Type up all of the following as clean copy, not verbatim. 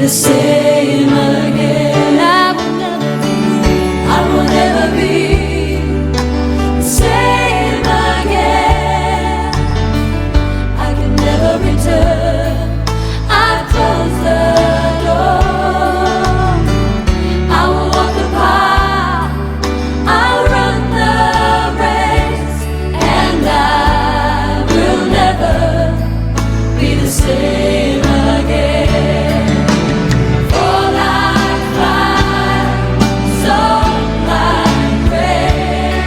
the same again. I will never be the same again. I can never return. I close the door. I will walk the path. I'll run the race, and I will never be the same again. For like fire, so like rain,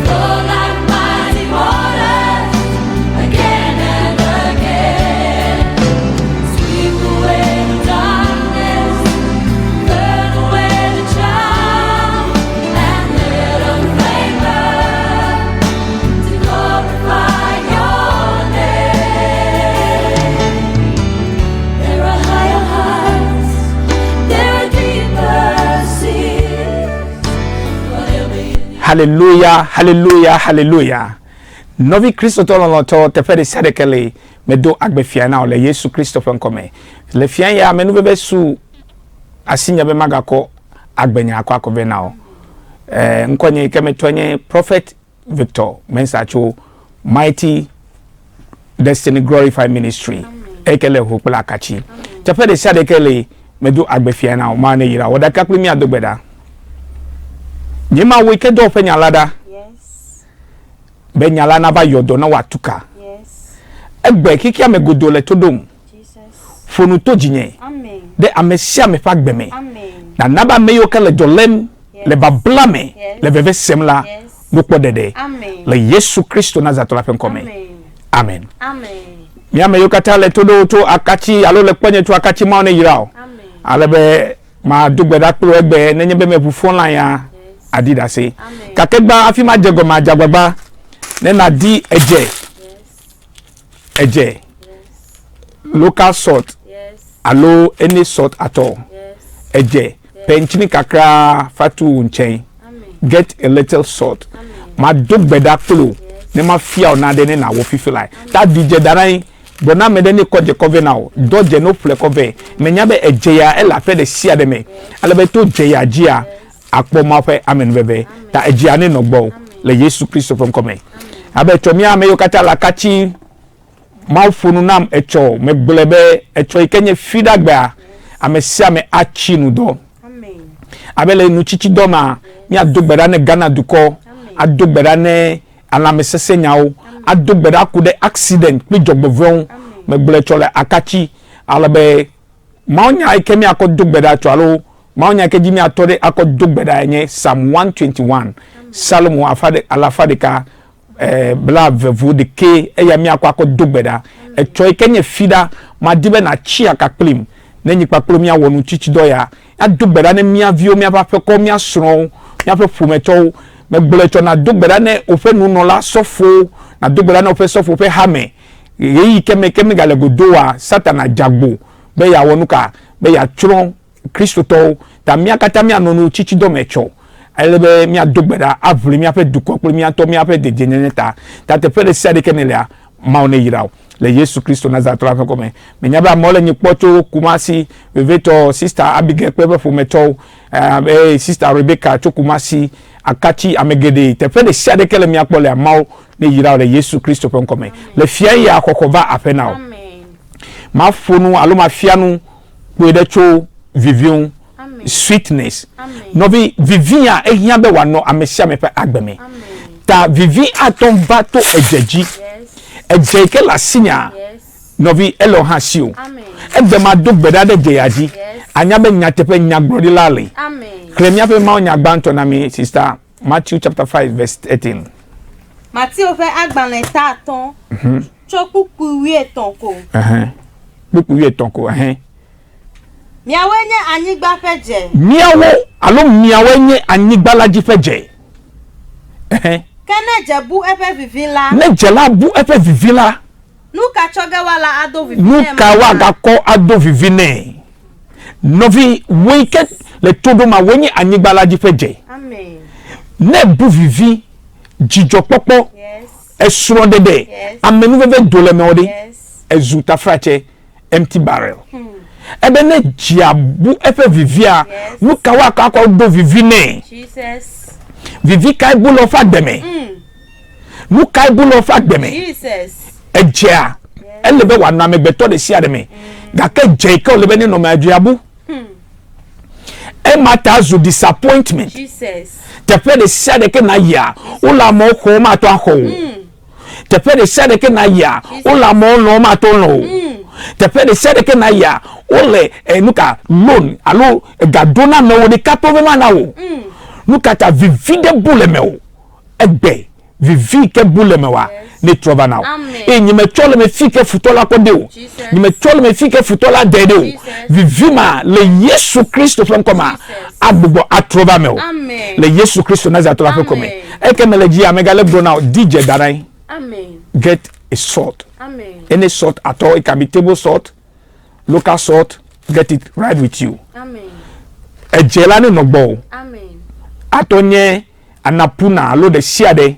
flow like mighty waters, again and again. Sweep away the darkness, burn away the charm, and let a flame burn to glorify your name. There are higher heights, there are deeper seas, whatever you need. Hallelujah, hallelujah, hallelujah. Novi Christo tolonoto tefere sadekele medo agbefia na ole Yesu Christo fenkome. Le fian ya menu bebe su asinya be magako agbenya akwa ko be now. Nkonye kemetonye Prophet Victor Mensacho Mighty Destiny Glorify Ministry. Ekele hukula kachi. Tefere sadekele medo agbefia na o ma na yira. Wodaka klimi adogbeda. Nyima wike do fenya lada. Yes. Be nyala na ba yodo na watuka. Yes. Egbe kiki amegodo le todom. Jesus. Fonu to jinye. Amen. De amesia me fagbeme. Amen. Na naba meyo ka le jolem Yes. le bablame Yes. le bebe semla Yes. gokpo dede. Amen. Le Yesu Kristo nazatola fenkome. Amen. Amen. Amen. Mi ameyo kata le todo to akachi alo le kwenye to akachi ma one yirao. Amen. Alebe ma dugbeda kro egbe nenye be me fu phone line ya adida se. Amen. Kakegba afi ma jego ma jagbagba ne na di eje. Yes. Eje. Yes. Local salt. Yes. Alo any salt at all. Yes. Eje. Penchini kakra fatu unchen. Amen. Get a little salt. Amen. Ma dugbeda klo. Ne ma fia ona de ne na wo fifi like. That DJ darai bona me de ne koje cover now. Doje no fle cover. Menya be eje ya e la fe de sia de me. Alebe to je ya jia. Akpo ma fe amen bebe. Ta eje ane no gbo. Le Yesu Christo from come. Abe to mi ame yo kata la kachi ma funu nam echo me glebe echo ikenye fidagba. Ame sia me achi nu do. Amen. Abele nu chichi do ma mi adogbeda ne Ghana duko. Adogbeda ne alamesese nyawo. Adogbeda ku de accident pi jogbovon me gbele chole akachi alabe maonya ikemi akodogbeda chalo maonya ke jimi atore akodogbeda enye Psalm 121 Salomo afade alafadeka bla vevu de ke eya mi akodogbeda echo ikenye fida madibe na chi akakplim nenyi kpakplo mi awonu chichi do ya adogbeda ne mi avio mi apafe ko mi asro mi afa fumeto me gbele chona dogbeda ne ofe nunola sofo na dogbeda na ofe sofo ofe hame yeyi keme gale godoa satana jagbo be ya wonuka be ya tron Kristo to ta mi akata mi anonu chichi do mecho elebe mi adogbeda avuli mi ape duko mi ato mi ape de jeneta ta te fere sade kenelia maone yirao le Yesu Kristo nazatola fekome me nyaba mole nyi poto Kumasi veveto sister Abigail kwebe fumeto sister Rebecca to Kumasi akachi amegede te fere sade kele mi akpole amao ne yirao le Yesu Kristo fekome le fia ya kokova apenao Amen. ma fonu alo ma fianu kwedecho vivion Amen. sweetness Amen. novi vivia ehia be wano amesia me pe agbeme Amen. ta vivi aton bato ejeji Yes. ejeke la sinya Yes. novi elohasio Amen. ebe ma do gbeda de jeyaji Yes. anya be nya tepe nya grodi lale Amen. kremia pe ma onya gbanto na mi sister Matthew chapter 5 verse 18 Mati o fe agbanle ta ton. Chokuku wi eton ko. buku wi tonko Miawenye anyigba feje. miawo alo miawenye anyigbalaji feje Kene jebu efe vivila. ne jela bu efe vivila Nuka choge wala ado vivine. nuka waga ko ado vivine novi weke le todo ma wenye anyigbalaji feje Amen. ne bu vivi jijo popo Yes. esuro dede Yes. amenu veve dole me ode Yes. ezuta frache empty barrel ebe ne jiabu efe vivia nuka wa ka do vivine Jesus. vivi kai bu lo fa gbeme nuka bu lo fa gbeme Jesus. ejea elebe wa na megbeto de sia de me ga ke je ka olebe ni no ma jiabu e mata zu disappointment Jesus. te pe de sia de ke na ya ula mo ko ma to aho te pe de sia de ke na ya ula mo lo ma to lo te pe de sia de ke na ya ole nuka loan alo gadona me wo de kapo be ma na wo nuka ta vivide buleme wo egbe vivi ke buleme wa ne trova now e nyime chole me fike futola ko de o nyime chole me fike futola de o vivi ma le Yesu Kristo fem koma agbogbo atrova me o le Yesu Kristo na za to la fe koma e ke me le ji amega le bro now DJ Darai. Amen. Get a salt. Amen. Any salt at all. It can be table salt, local salt. Get it right with you. Amen. A jelani no bow. Amen. Atonye anapuna alo de siade. Yes.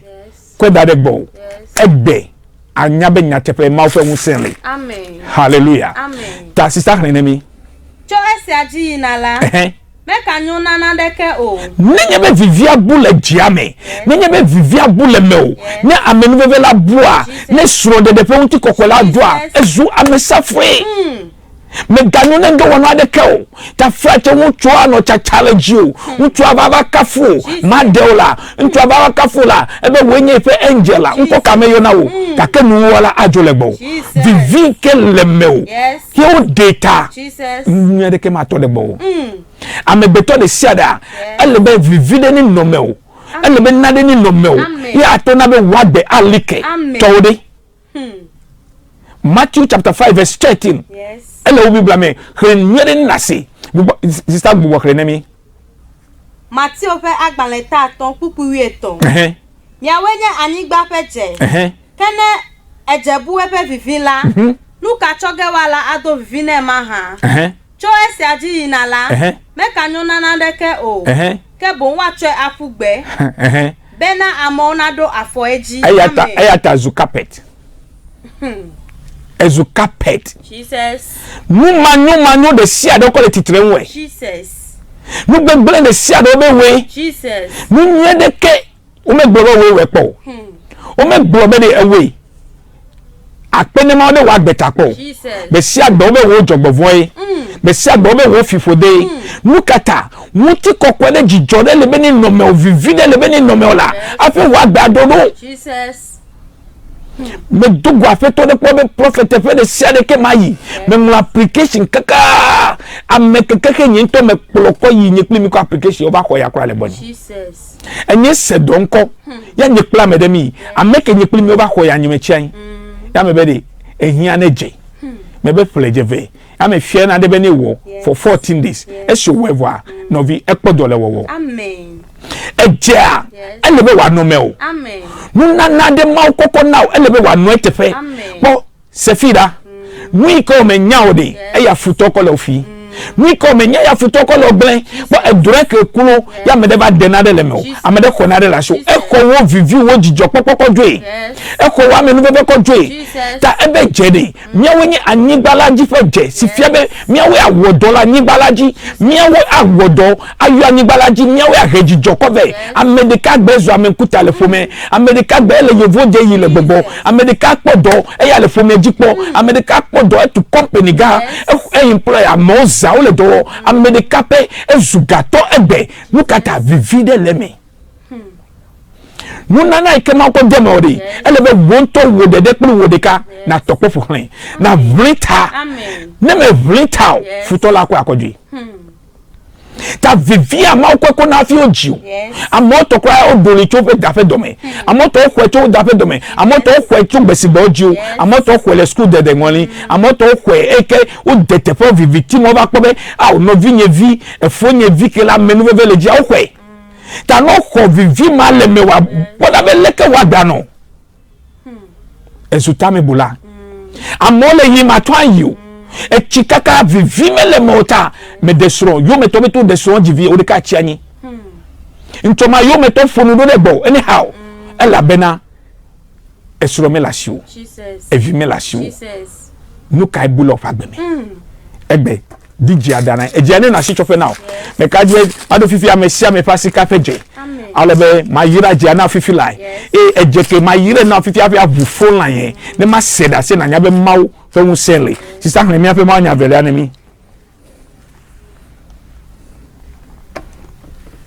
Kweda de bow. Yes. Egbe anyabe nyatepe maufe musenle. Amen. Hallelujah. Amen. Ta sister enemy. Cho ese aji inala. Meka nyona na deke o. Nenye be vivia bule jiame. Nenye be vivia bule me o. Ne amenu bebe la boa. Ne suro de pe unti kokola doa. Ezu amesafwe. Me ganyo ne ndo wana de ke ta frache wutu ano cha challenge you. Wutu ababa kafu. Madeola. Wutu ababa kafu la. Ebe wenye fe angela. Unko kameyo na wo. Kake nuwala ajolegbo. Vivi ke lemeo. Yes. Yo data. Jesus. Nyede ke mato de bo. Amebeto de siada elebe vivide ni nomeo elebe nade ni nomeo ya atona be wagbe alike tawde Matthew chapter 5 verse 13 Yes. ele obi blame kren nyere nase sister gbo kren mi Mati o fe agbanle ta ton pupu wi eton ya wenye anigba fe je kene ejebu ebe vivila nuka choge wala ado vivine ma ha cho ese aji inala meka nyona na deke o ke bo wa che afugbe bena amonado afo eji ayata zu carpet ezu carpet Jesus. numa de sia de ko le titre nwe Jesus. nu gbegble de sia de be we Jesus. nu nye de ke o me gboro we po o me gboro be de ewe apene ma de wa gbeta po be sia gbo be wo jogbovo yi be sia gbo be wo fifode nukata muti kokko de jijo de le be ni no me vivide le be ni no me la afi wa gba dodo Jesus. me dugu afeto de prophet fe de sia de ke mayi me mu application kaka amekeke nyin to me poloko yi nyekli mi ko application oba ko yakura le boni Jesus. enye se donko ya nyekla me de mi ameke nyekli mi oba ko ya nyimechian ya me be de ehia na je me be flejeve ya me fie na de be ni wo for 14 days e so wewa no vi ekpodole wo Amen. ejea elebe wa no me o Amen. nuna de ma kokko now elebe wa no etefe bo sefida nui ko me nyawo de e ya futoko lo fi nui ko me nya ya futoko lo glen bo edure ke kulo ya me de ba de na de le me o amede ko na de la so e ko wo vivi wo jijo popoko dwe e ko wa me no bebe ko dwe ta ebe jede miawo ni anigbalaji fe je si fie be miawo awodo la anigbalaji miawo awodo ayu anigbalaji miawo ahejijo ko be amedika gbezu amenkuta le fome amedika gbe le yevo je yi le gbogbo amedika podo e ya le fome jipo amedika podo e to company ga e employer moza o le do amedika pe ezugato egbe nukata vivide leme nuna na ikema ko deme ori elebe wonto wodede pru wodeka na tokpo fun na vrita ne me vrita futola ko akoji ta vivia ma ko na fi oji amoto ko odori cho fe da fe dome amoto ko cho da fe dome amoto ko cho gbesi gbo oji amoto ko le school de ngoni amoto ko eke o dete fo viviti mo ba po be a o no vinye vi e fo nye vi ke la menu ve le ji o ko ta no ko vivi ma le me wa boda be leke wa dano ezutame bula amole yi ma twan you e chikaka vivi me le mota me desro yo me to desro jivi o de ka chiani ntoma yo me to fonu do de bo anyhow ela bena esro me la siu Jesus. e vi me la siu Jesus. nu kai bulo fa gbe me egbe DJ adana ejiane na shichofe now me ka je ado fifi amesia me pasika peje alebe mayira jiana fifi lai ejeke mayire na fifi afia bu phone line ne ma seda se na nya be maw fe hu sele sister hne me afa ma nya vele anemi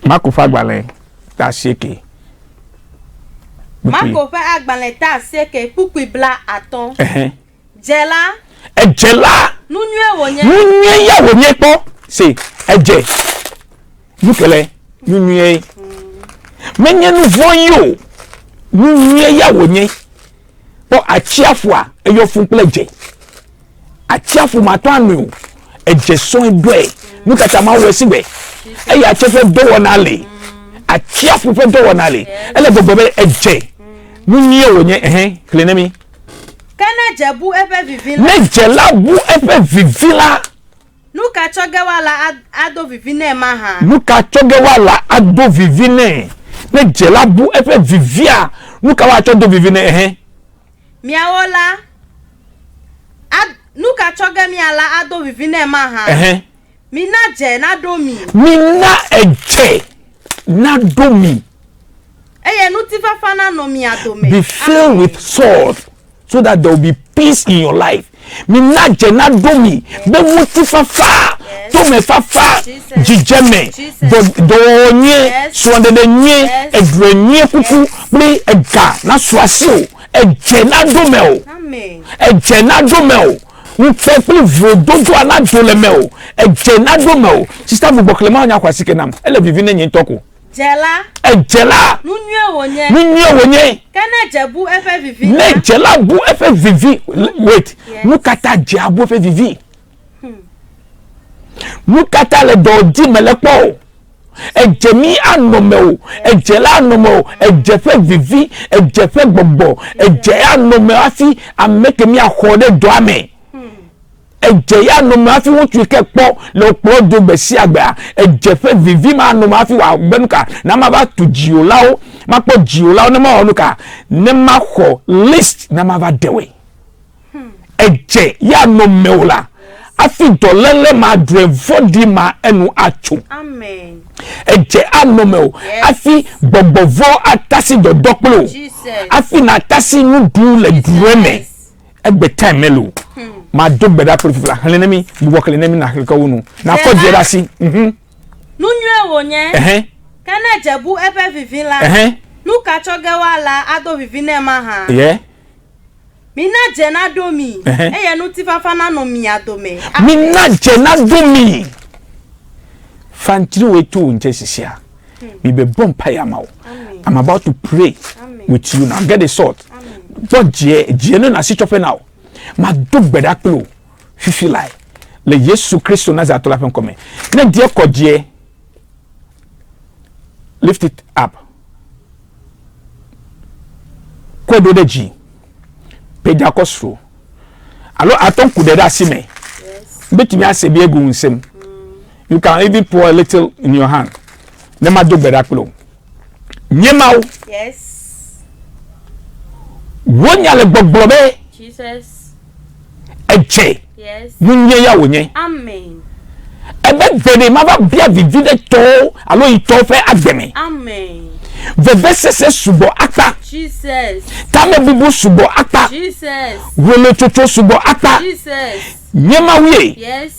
makofa gbale ta sheke makofa agbale ta sheke pukui bla aton jela ejela nunye ya wonye po se eje nukele nunye menye nu vonyo nunye ya wonye po achiafu a eyo fun pleje achiafu mato anu eje so edwe nukata ma we sigbe eya chefe do wonale achiafu fe do wonale ele gogobe eje nunye wonye klenemi kana jebu efe vivila ne jela bu efe vivila nuka chogewala ado vivine maha nuka chogewala ado vivine ne jela bu efe vivia nuka wa chodo vivine miawola nuka choge miala ado vivine maha mina je na domi mina eje na domi eye nutifa fana no mi adome be filled with salt so that there will be peace in your life. Mina jena domi be muti fafa to me fafa jijeme do nye swande de nye edrenye kuku bre ega na swasio ejena domeo amen ejena domeo nfe pli vododo ana dolemeo ejena domeo sister bu boklema anya kwasi kenam ele vivine nyi ntoko jela ejela nunye wonye kana jebu efe vivi ne jela bu efe vivi wait nukata jabu efe vivi nukata le doji melepo ejemi anomeo ejela anomeo ejefe vivi ejefe gbogbo eje anomeo afi ameke mi akode doame eje ya no ma fi wotu ke po le po do besi agba eje fe vivi ma no ma fi wa gbenuka na ma ba tu jiolao ma po jiolao na ma onuka ne ma ho list na ma ba dewe eje ya no meola afi dolele ma drevodi ma enu achu amen eje anomeo afi gbogbovo atasi dodoklo afi na atasi nu du le dueme egbe time melo ma do beda profila hanenemi bubo klenemi na heka wonu na ko jera si nunye wonye kana jebu efe vivila nuka chogewala ado vivine maha mina jena domi eye nutifa fana no mi adome mina jena domi fantiri wetu nche sisia mi be bompa ya mawo I'm about to pray with you now. Get the salt but je no na si chope now ma do gbeda klo fifi lai le Yesu Christo na za to la pen come na die kodie lift it up kodo de ji peja kosro alo aton kudeda sime yes betimi asebi egu nsem you can even pour a little in your hand na ma do gbeda klo nyemaw yes wonya le gbogbobe Jesus eche yes munye ya wonye amen ebe vede ma va bia vivide to alo ito fe agbemi amen veve sese subo akpa Jesus tame bibu subo akpa Jesus wele chocho subo akpa Jesus nyema wie yes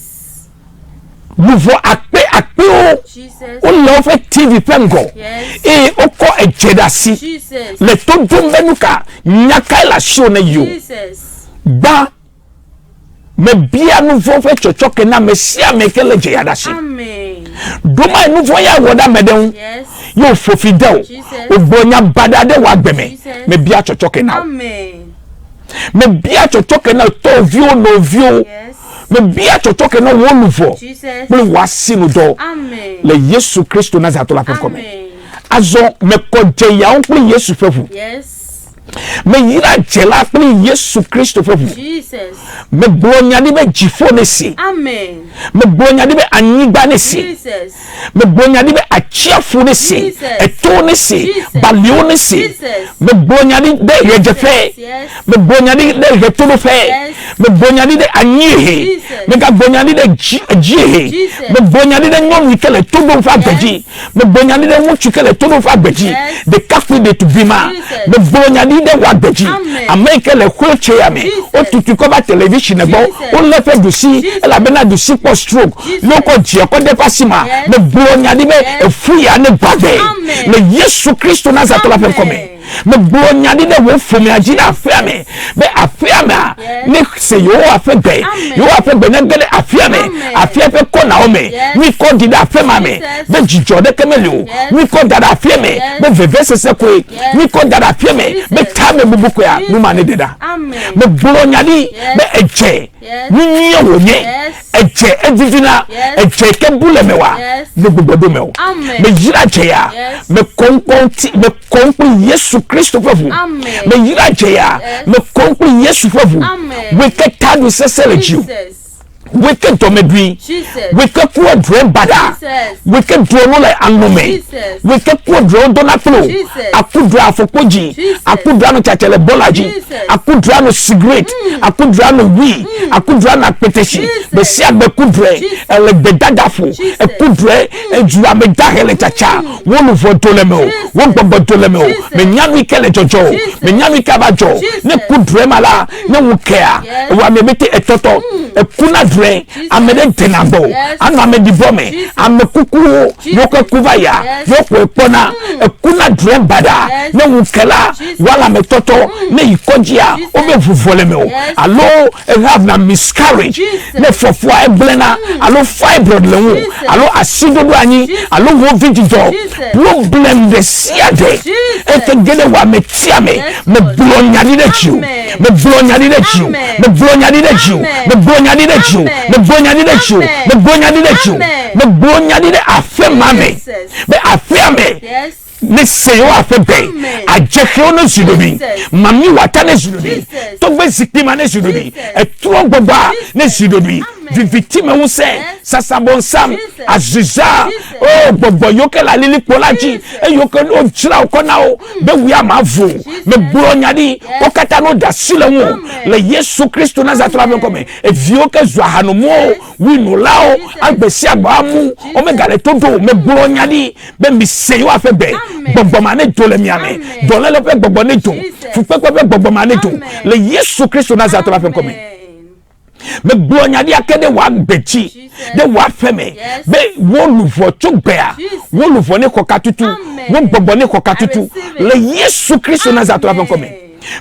luvo akpe o Jesus o lo fe TV pengo yes oko ejedasi Jesus le to dumbenuka nyaka la show na yo Jesus ba me bia no vo fe chochoke na me sia me kele je yadasi amen doma no vo ya woda meden yes yo fofidel ogbonya badade wa gbeme me bia chochoke na amen me bia chochoke na to view no view yes me bia chochoke na wonu vo Jesus ble wasi no do amen le Yesu Christo na za to la pen come amen azo me koje ya on ple Yesu fefu yes me yira jela pli Yesu Christo fefu Jesus. me bronya di be jifo ne si Amen. me bronya di be anigba ne si Jesus. me bronya di be achiafo ne si Jesus. eto ne si Jesus. balio ne si Jesus. me bronya di de yejefe Yes. me bronya di de retoro fe Yes. me bronya di de anyehe Jesus. me ga bronya di de jiehe Jesus. me bronya di de nyonu kele todo fa gbeji me bronya di de wuchu kele todo fa gbeji Yes. de kafu de tubima Jesus. me bronya di de wa gbeji Amen. america le wheelchair me Jesus. o tutu ko ba television e bo Jesus. o le fe dusi Jesus. ela be na dusi po stroke Jesus. loko je ko de pasima Yes. me bronya di be Yes. efu ya ne gbagbe Amen. me Yesu Kristo Nazareth la fe ko me me bronya di de wo fumi aji na afia me be afia me Yes. ne se yo afegbe Amen. yo afegbe na gele afia me Amen. afia fe ko na o me Yes. mi ko di da afia ma me Jesus. be jijo de kemele o Yes. mi ko da afia me Yes. be veve sese ko Yes. mi ko da afia me Jesus. be ta me bubu ko ya Jesus. mu ma ne deda Amen. me bronya di Yes. be eje Yes. ni nye wo nye Yes. eje edidina Yes. eje ke bule me wa Yes. ne gbogbo do me o Amen. me yira je ya Yes. me konko Yesu Kristo fefu Amen. me yira je ya Yes. me konko Yesu fefu Amen. we ke tadu sesele ji Jesus. we ke domedui Jesus. we ke ku dre bada Jesus. we ke dro no le anome Jesus. we ke ku dro donaplo Jesus. akudra afokoji Jesus. akudra no chachele bolaji Jesus. akudra no cigarette akudra no wi akudra na peteshi Jesus. be si agbe kudre Jesus. ele bedadafo Jesus. ekudre ejura me dahele chacha wonu vo doleme o Jesus. won gbogbo doleme o Jesus. me nyanu ikele jojo Jesus. me nyanu ikabajo Jesus. ne kudre mala ne wukea Yes. wa me bete etoto ekuna dre amede tenabo Yes. anu amedi bome Jesus. ame kuku yoko kuvaya Yes. yoko epona ekuna dre bada Yes. ne wukela Jesus. wala me toto ne ikojia Jesus. obe vuvole me o Yes. alo have na miscarriage Jesus. ne fofua eblena alo fibroid lewu Jesus. alo asidodo anyi Jesus. alo wo vigido Jesus. problem de siade Jesus. ekegede wa me tia me Yes, me Lord. blonya di de chiu Amen. me blonya di de chiu Amen. me blonya di de chiu Amen. me blonya di de chiu Amen. me blonya di de chiu Amen. me blonya di de chiu Amen. me blonya di de afema me Jesus. me afema me Yes. ne seyo afebe Amen. ajekeo ne zudobi Jesus. mami wata ne zudobi Jesus. togbe zikima ne zudobi Jesus. etuo gbogbo Jesus. ne zudobi Amen. viviti me wu se Yes. sasabonsam Jesus. aziza Jesus. o gbogbo yoke la lili kpolaji Jesus. eyoke o jira o kona o be wuya ma vo me gburo nyadi o kata no da sile wo Amen. le Yesu Kristo Nazareth la ko me evioke zu hanumo winu lao agbesi agbamu o me gale todo me gburo nyadi be mi seyo afebe Amen. gbogbo ma ne do le mi ame Amen. do le pe gbogbo ne do Jesus. fu pe gbogbo ma ne do Amen. le Yesu Kristo Nazareth la ko me Amen. me gburo nyadi akede wa gbeji Jesus. de wa feme Yes. be wo lufo tugbeya Jesus. wo lufo ne koka tutu Amen. wo gbogbo ne koka I tutu receive it. le Yesu Kristo Nazareth la ko me Amen.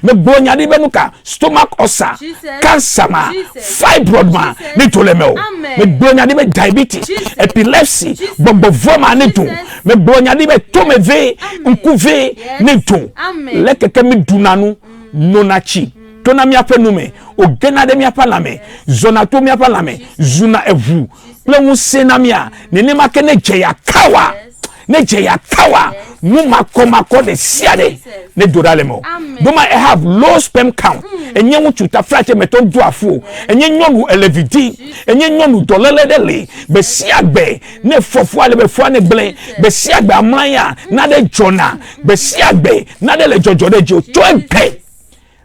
me gburo nyadi benuka stomach ulcer Jesus. cancer ma Jesus. fibroid ma Jesus. ne to le me o Amen. me gburo nyadi be diabetes Jesus. epilepsy Jesus. gbogbo voma ne to Jesus. me gburo nyadi be tome ve Amen. nkuve Yes. ne to Amen. le keke mi dunanu nonachi tona mi ape nume ogena de mi apa lame zona to mi apa lame zuna evu plewu sena mia ne ne make ne jeya kawa ne jeya kawa mu makoma de siade ne dorale mo Amen. do ma have low sperm count enye wuchuta frache meton do afu enye nyonu elevidi enye nyonu dolele dele be siagbe ne fofo ale be fo ne ble be siagbe amanya na de jona be siagbe na de le jojo de jo to empe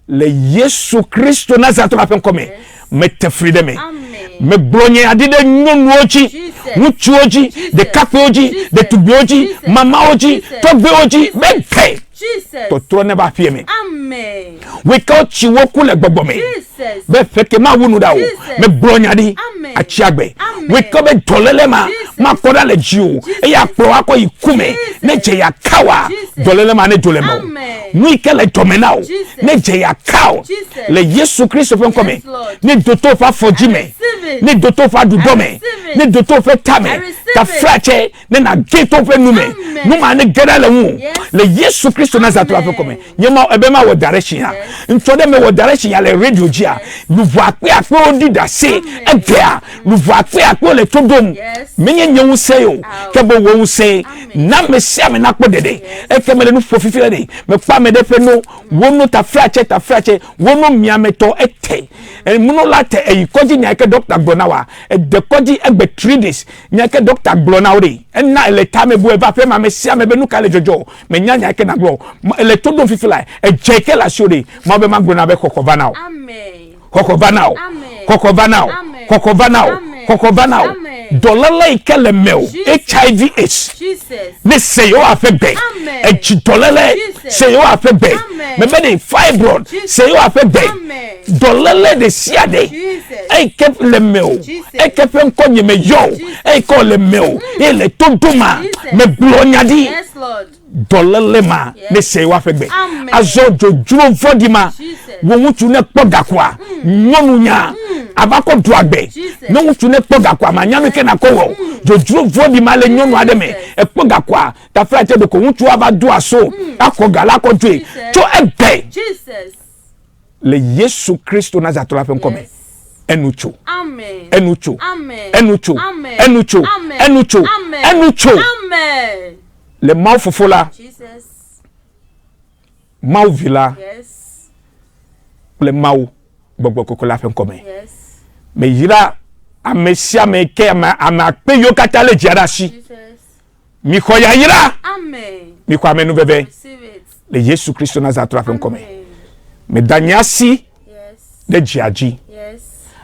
le Yesu Kristo Nazareth la pen come me te freedom me Amen. me blonye adide nyonu oji Jesus. wuchu oji de kape oji Jesus. de tubi oji Jesus. mama oji Jesus. togbe oji me pe Jesus. to tro ne ba fie me Amen. we ka chi woku le gbogbo me Jesus. be feke ma wunu da o Jesus. me blonyadi Amen. achiagbe Amen. we ka be dolele ma Jesus. ma koda le jiu e ya pro akọ ikume Jesus. ne je ya kawa Jesus. dolele ma ne dolemo Amen. ni ke le domena o Jesus. ne je ya kawa Jesus. le Yesu Kristo fen come Yes, Lord. ni doto fa foji me receive it. Ne doto fa du dome. receive it. Ne doto fe I tame. receive Ta it. frache ne na geto fe nume. Amen. Numa ne gera le wu. Yes. Le Yesu Kristo na zatwa fe Amen. kome. Nyema ebema wo direction ya. Yes. Ntode me wo direction ya le radio jia. Nuvu akpe odi da se. Ebea. Nuvu akpe le todom. Yes. Menye nyewu se yo. Kebo wo se. Amen. Na me se me na kpo dede. Ekeme nu fo fifile de. Me pa me de fe no. Wono ta frache. Wono miameto ete. Muno late e koji nyake Dr. Glonawa. E de koji egbe 3 days. Nyake Dr. Glonawa de. Na ele tame bu eba fe ma me sia me be nu kale jojo. Me nyake na glo. Ele todo fifila. E jeke la shode. Ma be ma Glona be kokova now. Amen. Kokova now. Amen. Kokova now. Amen. Kokova now. Amen. Kokova now. Amen. Dolala ikele meo. Jesus. HIV AIDS. Jesus. Ne se yo afegbe. Amen. E jitolele Jesus. se yo afegbe. Amen. Me be de fibroid Jesus. se yo afegbe. Amen. Dolele de siade. Jesus. E kep le meo. Jesus. E kep nkonye me yo. E ko le meo. E le tontoma. Jesus. Me blonyadi. Yes, Lord. Dolele ma Yes. ne se yo afegbe. Amen. Azo jojulo fodi ma. Jesus. Wo wutu ne kpogakwa. Nyonu nya. Abako duagbe. Jesus. No wutu ne kpogakwa ma nyanu ke na ko wo. Jojulo fodi ma le nyonu ademe. Jesus. E kpogakwa. Ta frate de ko wutu aba du aso. Akogala ko dwe. Jesus. To ebe. Jesus. Le Yesu Kristo na zatola fe nkome. Yes. Enucho. Amen. Enucho. Amen. Enucho. Amen. Enucho. Amen. Enucho. Amen. Enucho. Amen. Le mau fofola. Jesus. Mau vila. Yes. Le mau gbogbo koko la fe nkome. Yes. Me yira amesia me ke ama pe yo kata le jiarashi. Jesus. Mi ko ya yira. Amen. Mi ko amenu bebe. Receive it. Le Yesu Kristo na zatola fe nkome. Amen. Me danyasi Yes. de jiaji. Yes.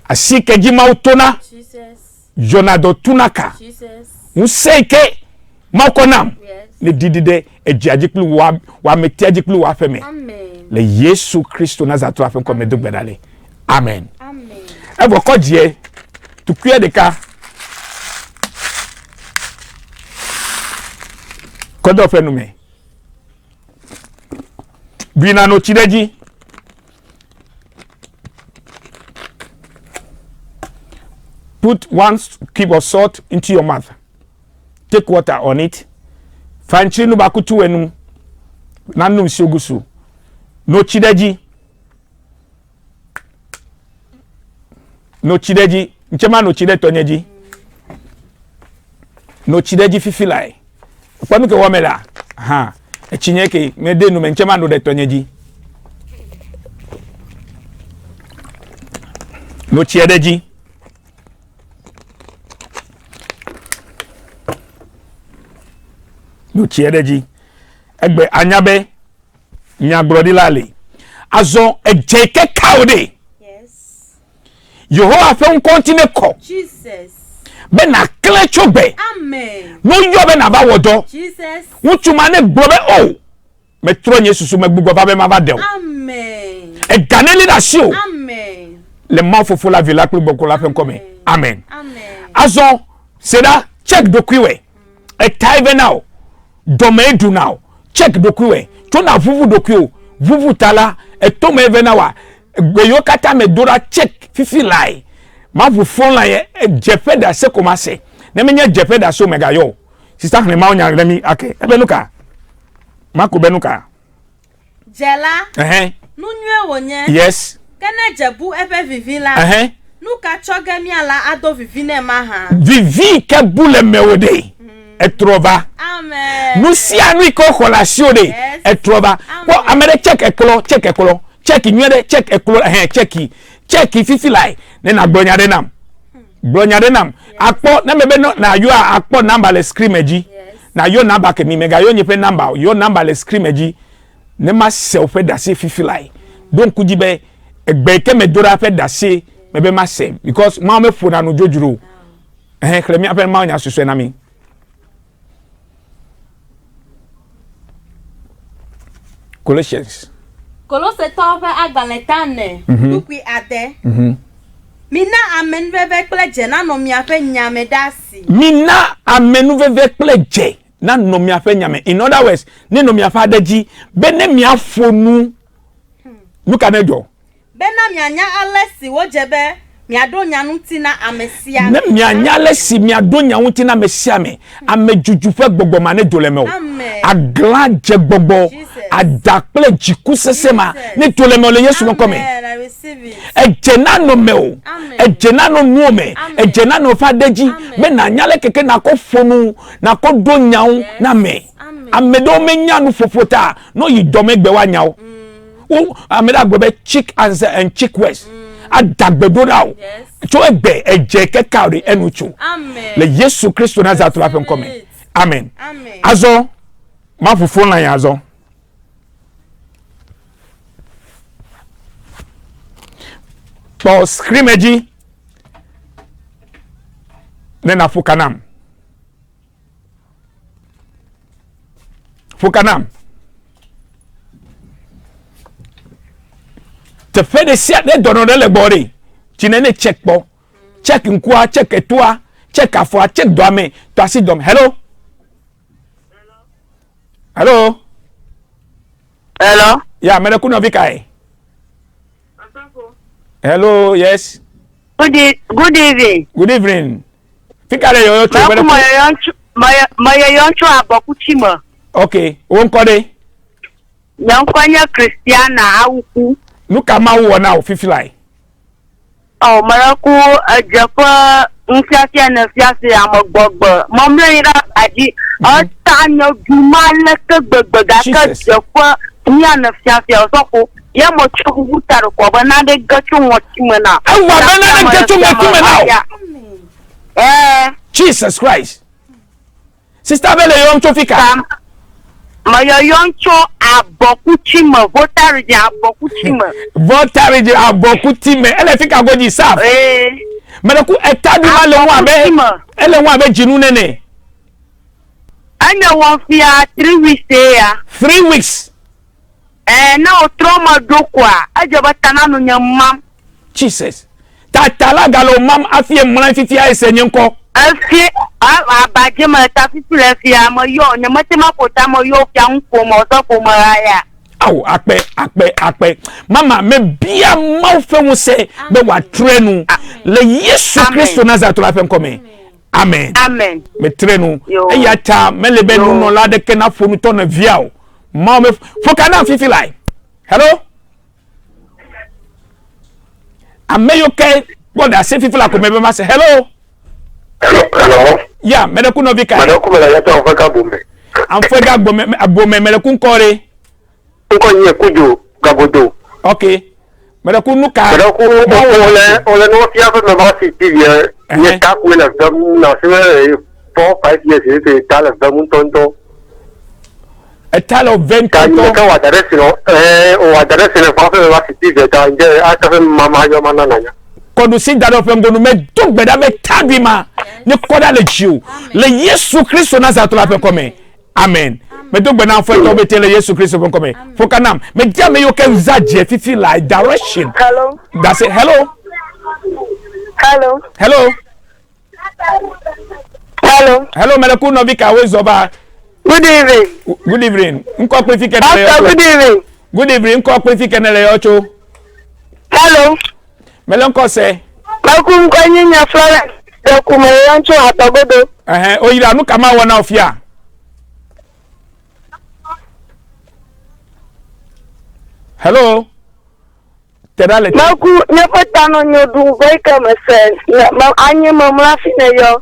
Asi keji mautona Jesus. Jonado tunaka. Jesus. Useike makonam. Yes. Ne didide ejiajiklu wa metiajiklu wa feme. Amen. Le Yesu Kristo na zatola fe nkome dogbedale. Amen. Amen. Ebo kodie tukuye deka kodo fe nume bina no chideji put 1 cube of salt into your mouth, take water on it, fanchi no bakutu enum nanum siogusu no chideji nchema no chide tonyeji no chideji fifilai kwanu ke womela ha echinyeke mede no nchema no de tonyeji no chideji egbe anyabe nyagbrodilale azo ejeke kaude Yehowa fe kontine ko Jesus. be na kle chogbe Amen. no yo be na ba wodo Jesus. wutuma ne gbobe o me tronye susu me gbugbo ba be ma ba de Amen. e gane leadership o Amen. le ma fofo la villa kle boko la fe nkome amen Amen. azo seda check dokuwe e taive now domedu now check dokuwe to na vuvu dokuwe vuvu tala e to me ve na wa gbeyo kata me dora check fifi lai ma vu phone line jefe da se komase na menye jefe da so mega yo sister ne ma onya remi ake ebe nuka mako benuka Jela. Nunwe wonye. Yes. Kene jebu ebe vivila. Nuka choge mi ala ado vivine maha. Vivi ke bule mewode. Etroba. Amen. Nu si anu iko relation de. Etroba. Ko amere check ekolo, check ekolo. Check nywede, check ekolo, check fifi lai. Ne na gbonyade nam. Gbonyade nam. Akpo na mebe no na yo akpo number le scrimmage. Na yo number ke mi mega yo nyepe number. Yo number le scrimmage. Ne ma se o fe dase fifi lai. Donc kujibe egbe ke me dora fe dase mebe ma se because ma me fo na no jojuro. Klemi apen ma onya susu na mi. Colossians. Kolose tope agbaletane. Tukwi ade. Mina amen veve kleje na no mi afe nyame dasi. Mina amenu veve kleje na no mi afe nyame. In other words, ne no mi afa adaji be ne mi afonu. Nuka nejo. Be na mi anya alesi wo jebe mi adonya ntina amesia ne mi anyale si mi adonya ntina mesia me amejujufe gbogbo ma ne doleme o agla je gbogbo adakple jiku sesema ne doleme o le Yesu mo come ejena no me o ejena no nu me ejena no fadeji me na anyale keke na ko fonu na ko donya na me amedo menya no fofota no yi domegbe wa nyawo o ameda gbe chick answer and chick west adagbedoda o to egbe eje kekare enuchu le Yesu Kristo Nazareth la pen come amen azo ma fufu na ya azo po scrimmage nena fukanam te fait de sia de dono de le bori tinene check po check nkwa check etua check afo check doame to asi dom hello yeah me ku no bikai hello yes good evening fikale yo to be my yoncho abokuchima okay won kode yankwanya Christiana awuku nuka ma wo na ofifilai maraku ajafa nfiafia na fiafia amagbogbo momre ira aji otanyo jumale ke gbegbe ka jafa nya na fiafia osoko ya mo chugu taru ko bana de gachu motimena awa bana de gachu motimena Jesus Christ sister bele yo mchofika Maya yoncho abokuchima votarije abokutime ele fika goji saf meleku etadu ma le won abe jinu nene anya won fia 3 weeks ya 3 weeks na otroma dokwa ajaba tananu nyamam Jesus tatala galo mam afie mran fifi aise nko afie abaje ma ta fifi le fia mo yo nyamate makota mo yo fia nko mo so ko maraya aw akpe mama me bia ma fe wo se be wa trenu le Yesu Kristo Nazareth la pen come amen me trenu e ya ta me le be nu no la de ke na fonu to na viao ma me foka na fifi lai hello ameyo ke God say fifi la ko me be ma say hello yeah me de ku no bika me de ku me la ya ta ofaka bombe amfega bombe me le ku nkore nkonye kujo gagodo okay me de ku nuka me de ku ole no fia fa me ba si ti ye ta ku la dam na se 4-5 years te ta la dam tonto etalo 20 tonto ka wa daresi no o daresi ne fa fa ba si ti ta nje a ta fa mama yo manana nya kodu si dado fe ngonu me dugbeda me tadwima ni koda le jiu le Yesu Kristo Nazareth la pe come amen me dugbeda fo to be tele Yesu Kristo pe come fo kanam me dia me yo ke zaje fifi like direction hello that's it hello me ku no bi ka we zoba good evening nko pe fi kenele good evening nko pe fi kenele yo cho hello melonko se maku nkwanya Florence dokumenyancho atagodo oyira nu kama wona ofia hello terale maku nyepatano nyodu veka mesen ma anye mamla fineyo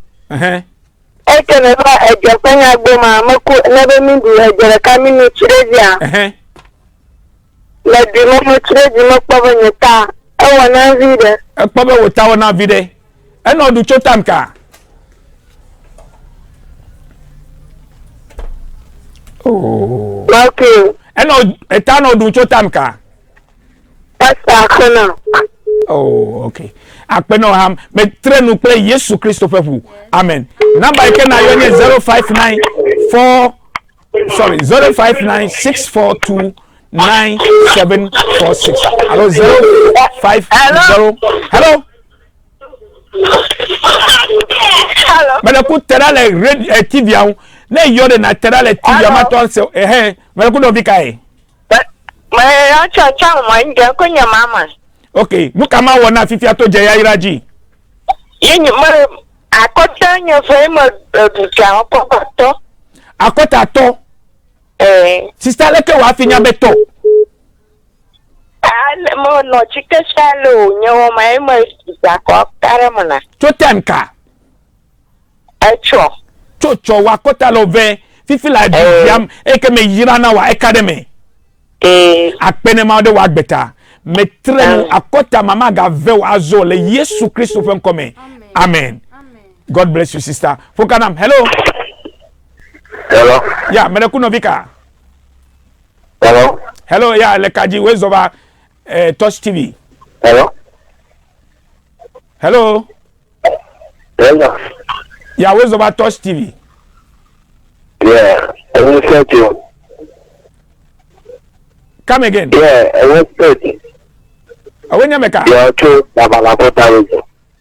ekene ba ejepanya gboma maku nebe mindu ejere kamini chirezia la dimo mo chirezi mo pavanyeta ewana vide ekpobe wota wona vide eno du chotam ka oh okay eno etano du chotam ka pasta kono oh okay akpeno ham me trenu play Yesu Kristo pefu amen number ike na yo 059 6429746 hello 050 hello mele ku terale radio TV awu na yode na terale TV amato se mele ku do bi kai ma ya cha cha ma nge ko nya mama Okay, nuka ma wona fifia to je ya iraji. Yenye ma akota nya fe ma duka akota. Akota to. Sister leke wa finya beto. Ale mo no chike shalo nyo ma ma duka karamana. Totenka. Echo. Chocho wa kota lo ve fifi la diam eke me yira na wa academy. Akpene ma de wa gbeta. Me trenu akota mama ga ve wa zo le Yesu Christo fen come. Amen. God bless you, sister. Fokanam, hello. Hello. Yeah, Mereku Novika. Hello. Hello, yeah, Lekaji, where's over Touch TV? Hello. Hello. Hello. Yeah, where's over Touch TV? Yeah, I will say to you. Come again. Yeah, I will say to you. Awenya meka. Yeah, true.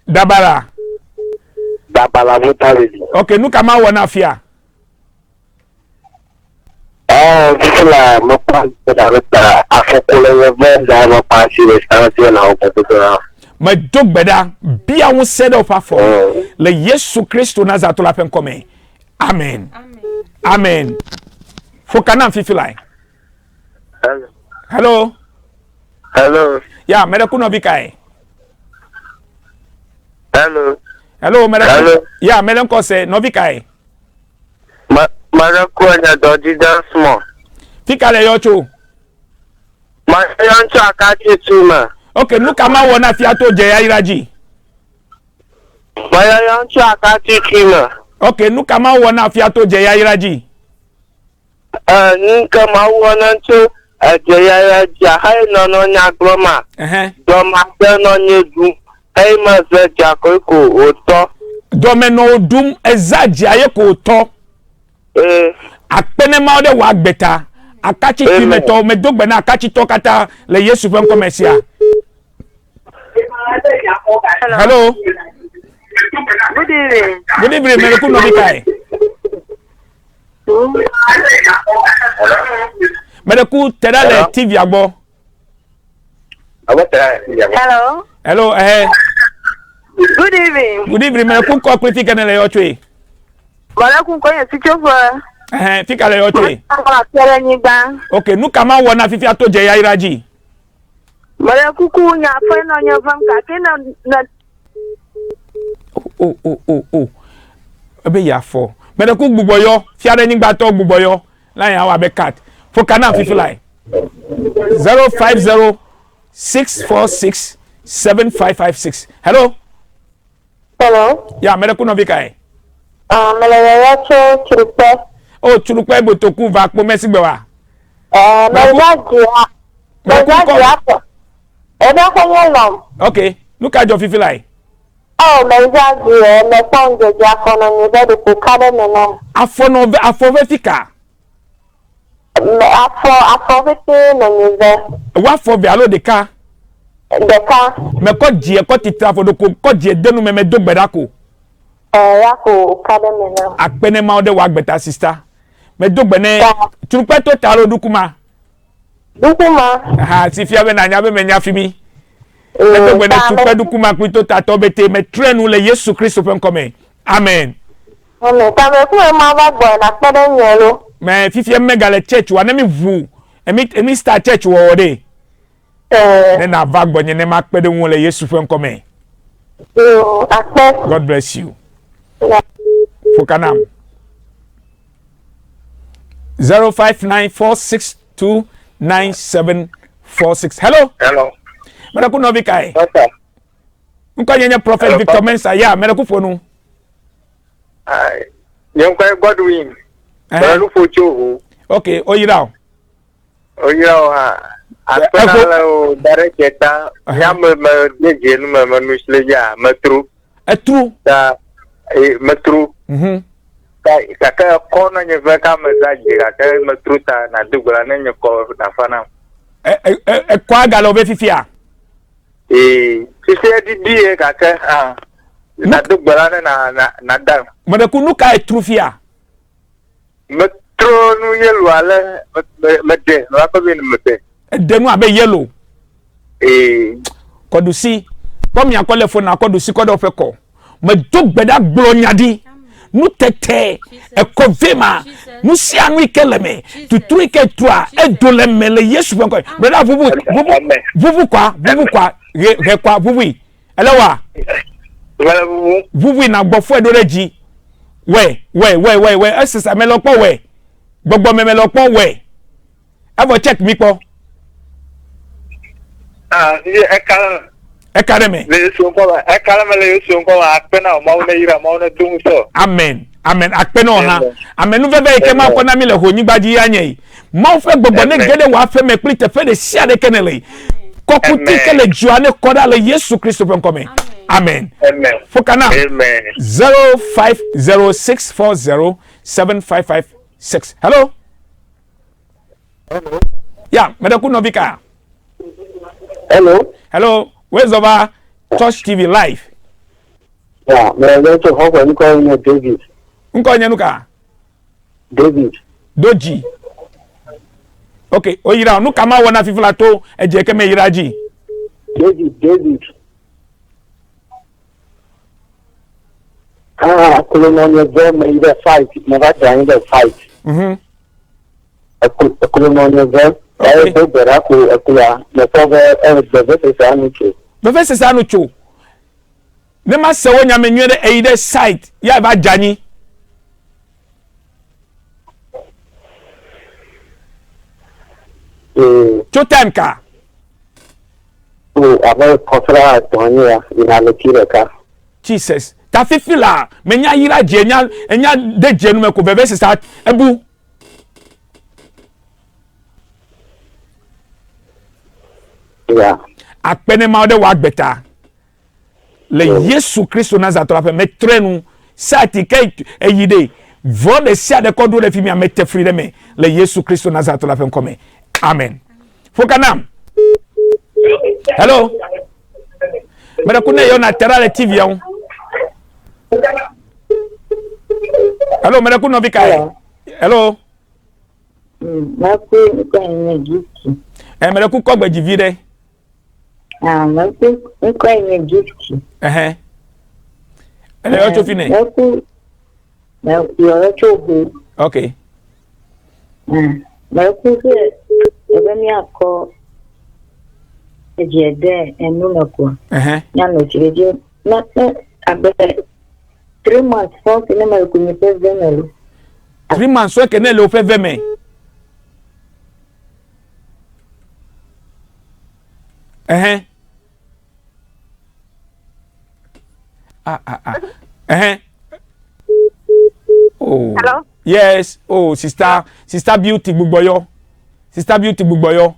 Dabara. Okay, nuka ma wona afia. Fila mopa da afokole venda no pasi restaurant na opetora. Ma dog beda bia won set up afọ. Le Yesu Christo Nazato la pen come. Amen. Amen. Fokana fifilai. Hello. Hello. Hello. Yeah, Mereku Novika. Hello. Hello, Mereku. Hello. Yeah, Merenko se Novika. Maraku anya doji dance mo. Fika le yocho. Ma yancho akati tuma. Okay, nuka ma wona afia to je ya iraji. Ma yancho akati tuma. Okay, nuka ma wona afia to je ya iraji. Nka ma wona to je ya hai no nya gloma. Do ma no nyedu. Ai ma se jakoko oto. Do me no dum ezaji aye ko to. Akpene ma de wa gbeta. Akachi ti meto me dogbe na akachi to kata le Yesu fen commercial. Hello. Good evening. Good evening, Mereku Novika. Mereku terale TV agbo. Hello. Hello, Good evening. Good evening, Mereku ko pe fika na le yochwe. Maraku ko ye sichofa. Fika le yochwe. Akere nyigba. Okay, nuka ma wona fifia to je ya iraji. Maraku ku nya fe no nya fam ka ke na Oh. Ebe ya fo. Mereku gbugboyo, fiare nigba to gbugboyo. Line awa be cat. Fokana fifilai. 050-646-7556. Hello. Hello. Yeah, Mereku Novika. Melaya cho churupe. Oh, churupe botoku va po mesigbe wa. Mezaji. Eba ko yelom. Okay, look at your fifilai. Oh, mezaji me ponge ja kono ni bedu ku kade me no. Afo fika. Afo vete no ni ve. Wa fo bi alo de ka. Deka. Me ko die ko titra fo do ko die denu me dogbeda ko. Ya ku kade me no. Akpene ma de wa gbeta sister. Me dogbene churupe to taro dukuma. Dukuma. Si fia be na nya be me nya fimi. Me dogbene churupe dukuma ku to tato bete me trenu le Yesu Christo fen come. Amen. Amen. Kame ku ma ba gbo na pede nyelo. Me fifia mega le church wa na me vu. Emi start church wo de. Na vagbo nye ne ma pede won le Yesu fen come. God bless you. Fokanam 0594629746. Hello. Mereku Novika. Nko yenye Prophet Victor Mensa ya Mereku fonu. Yonkwa Godwin. Mereku focho. Okay, oyira. Apena o director ya me jenu me manusle ya metru. Etru. Da metru. Ka kona nye veka mezaji ka metru ta na dugula na nye ko na fana. Kwa galo be fifia. Fifia di ka na dugula na dan. Mereku nuka etru fia. Metru nu yelu ale mede no akobin mede. Denu abe yellow. kodusi pom ya kole phone na kodusi kodo feko me dogbeda glonyadi nu tete e kovema nu si anu ikeleme tuturi ke tua e dole mele Yesu penko brother vuvu kwa re kwa vuvu elewa vuvu na gbofo edoreji we esesa melopo we gbogbo memelopo we ever check mi po Academy. Amen. Akpena ha. Amen. Nu veve ke ma ko na mi le ho nyigbaji anye. Ma fe gbogbo ne gele wa fe me plite fe de sia de kenele. Kokuti kele juane koda le Yesu Kristo pen come. Amen. Fokana. Amen. 0506407556. Hello. Yeah, Medaku Novika. Hello. Where's over Touch TV live? Yeah, me go to how can call you David. Unko nyanuka? David. Doji. Okay, oyira nu kama wona fifula to eje keme yiraji. David. Kolonel Zem ida fight, never trying to fight. Kolonel Zem I go beraku akula na cover the vese sa no cho ne ma se wonya menwere eide site ya ba jani cho time ka aba kontra tonya ina lekire ka Jesus ta fifila menya yira je enya de je no me ko vese sa ebu yeah. Akpene ma de wa gbeta le Yesu Kristo Nazareth la me trenu sati ke eyide vo de sia de kodo de fimi amete free de me le Yesu Kristo Nazareth la come. Amen. Fokanam. Hello. Mera kuna yo na terra le TV on. Hello, mera kuna vika. Hello. Ma ku ko ni gift. Mera ku ko gbeji vire. Ma ku ko ni gift. Ele yo cho fine. Ma yo cho bu. Okay. Ma ku se ebe mi akọ ejede enu nako. Ya no chireje na abe 3 months for que me ku ni pe venelo. 3 months so que ne le fe veme. Oh. Hello? Yes. Oh, sister Beauty Gbugboyo. Sister Beauty Gbugboyo.